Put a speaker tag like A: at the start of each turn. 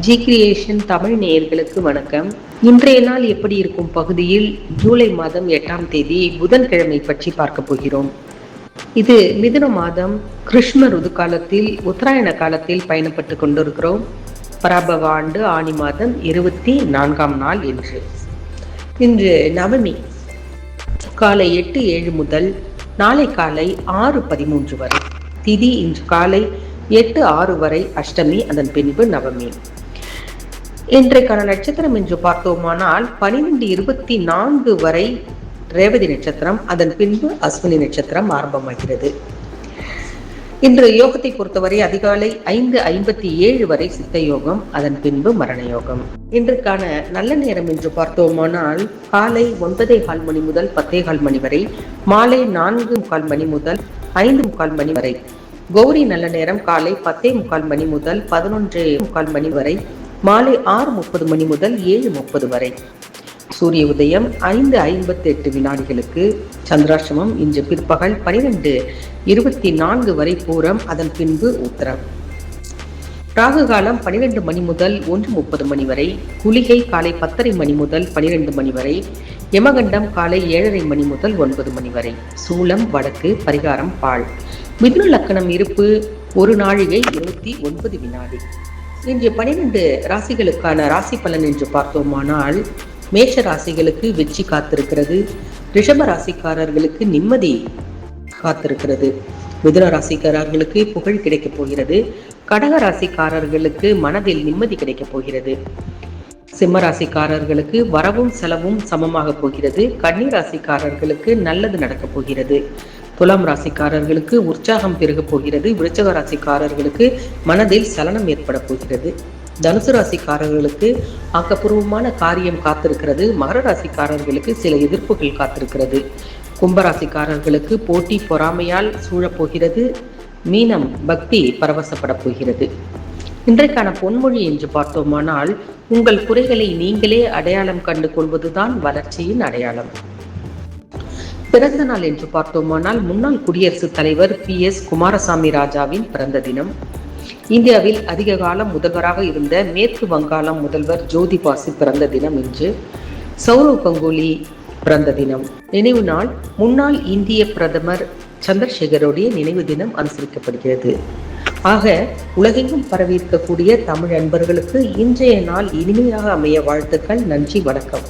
A: G creation Tamil நேயர்களுக்கு வணக்கம். இன்றைய நாள் எப்படி இருக்கும் பகுதியில் ஜூலை மாதம் 8ஆம் தேதி புதன்கிழமை பற்றி பார்க்க போகிறோம். இது மிதுன மாதம் கிருஷ்ண ருது காலத்தில் உத்தராயண காலத்தில் பயணப்பட்டு கொண்டிருக்கிறோம். பராபவ ஆண்டு ஆணி மாதம் 24ஆம் நாள் இன்று நவமி காலை 8:07 முதல் நாளை காலை 6:13 வரை. திதி இன்று காலை 8:06 வரை அஷ்டமி, அதன் பின்பு நவமி. இன்றைக்கான நட்சத்திரம் என்று பார்த்தோமானால் 12:24 வரை ரேவதி நட்சத்திரம், அதன் பின்பு அஸ்வினி நட்சத்திரம் ஆரம்பமாகிறது. இன்று யோகத்தை பொறுத்தவரை அதிகாலை 5:57 வரை சித்த யோகம், அதன் பின்பு மரண யோகம். இன்றைக்கான நல்ல நேரம் என்று பார்த்தோமானால் காலை 9:15 மணி முதல் 10:15 மணி வரை, மாலை 4:45 மணி முதல் 5:45 மணி வரை. கௌரி நல்ல நேரம் காலை 10:45 மணி முதல் 11:45 மணி வரை, மாலை 6:30 மணி முதல் 7:30 வரை. சூரிய உதயம் 5:58 வினாடிகளுக்கு. சந்திராஷ்டமம் இன்று பிற்பகல் 12:24 வரை பூரம், அதன் பின்பு உத்தரம். ராகு காலம் 12 மணி முதல் 1:30 மணி வரை. குளிகை காலை 10:30 மணி முதல் 12 மணி வரை. யமகண்டம் காலை 7:30 மணி முதல் 9 மணி வரை. சூலம் வடக்கு, பரிகாரம் பால். மிதுன லக்கணம் இருப்பு 1 நாழிகை 29 வினாடி. இன்று 12 ராசிகளுக்கான ராசி பலன் என்று பார்த்தோமானால் மேஷ ராசிகளுக்கு வெற்றி காத்திருக்கிறது. ரிஷப ராசிக்காரர்களுக்கு நிம்மதி காத்திருக்கிறது. மிதுன ராசிக்காரர்களுக்கு புகழ் கிடைக்கப் போகிறது. கடக ராசிக்காரர்களுக்கு மனதில் நிம்மதி கிடைக்கப் போகிறது. சிம்ம ராசிக்காரர்களுக்கு வரவும் செலவும் சமமாக போகிறது. கன்னி ராசிக்காரர்களுக்கு நல்லது நடக்கப் போகிறது. துலாம் ராசிக்காரர்களுக்கு உற்சாகம் பெருக போகிறது. விருச்சக ராசிக்காரர்களுக்கு மனதில் சலனம் ஏற்பட போகிறது. தனுசு ராசிக்காரர்களுக்கு ஆக்கப்பூர்வமான காரியம் காத்திருக்கிறது. மகர ராசிக்காரர்களுக்கு சில எதிர்ப்புகள் காத்திருக்கிறது. கும்பராசிக்காரர்களுக்கு போட்டி பொறாமையால் சூழப்போகிறது. மீனம் பக்தி பரவசப்பட போகிறது. இன்றைக்கான பொன்மொழி என்று பார்த்தோமானால் உங்கள் குறைகளை நீங்களே அடையாளம் கண்டு கொள்வதுதான் வளர்ச்சியின் அடையாளம். பிறந்த நாள் என்று பார்த்தோமானால் முன்னாள் குடியரசுத் தலைவர் PS குமாரசாமி ராஜாவின் பிறந்த தினம். இந்தியாவில் அதிக காலம் முதல்வராக இருந்த மேற்கு வங்காளம் முதல்வர் ஜோதி பாசு பிறந்த தினம் இன்று. சௌரவ் கங்குலி பிறந்த தினம். நினைவு நாள் முன்னாள் இந்திய பிரதமர் சந்திரசேகருடைய நினைவு தினம் அனுசரிக்கப்படுகிறது. ஆக உலகெங்கும் பரவி இருக்கக்கூடிய தமிழ் அன்பர்களுக்கு இன்றைய நாள் இனிமையாக அமைய வாழ்த்துக்கள். நன்றி, வணக்கம்.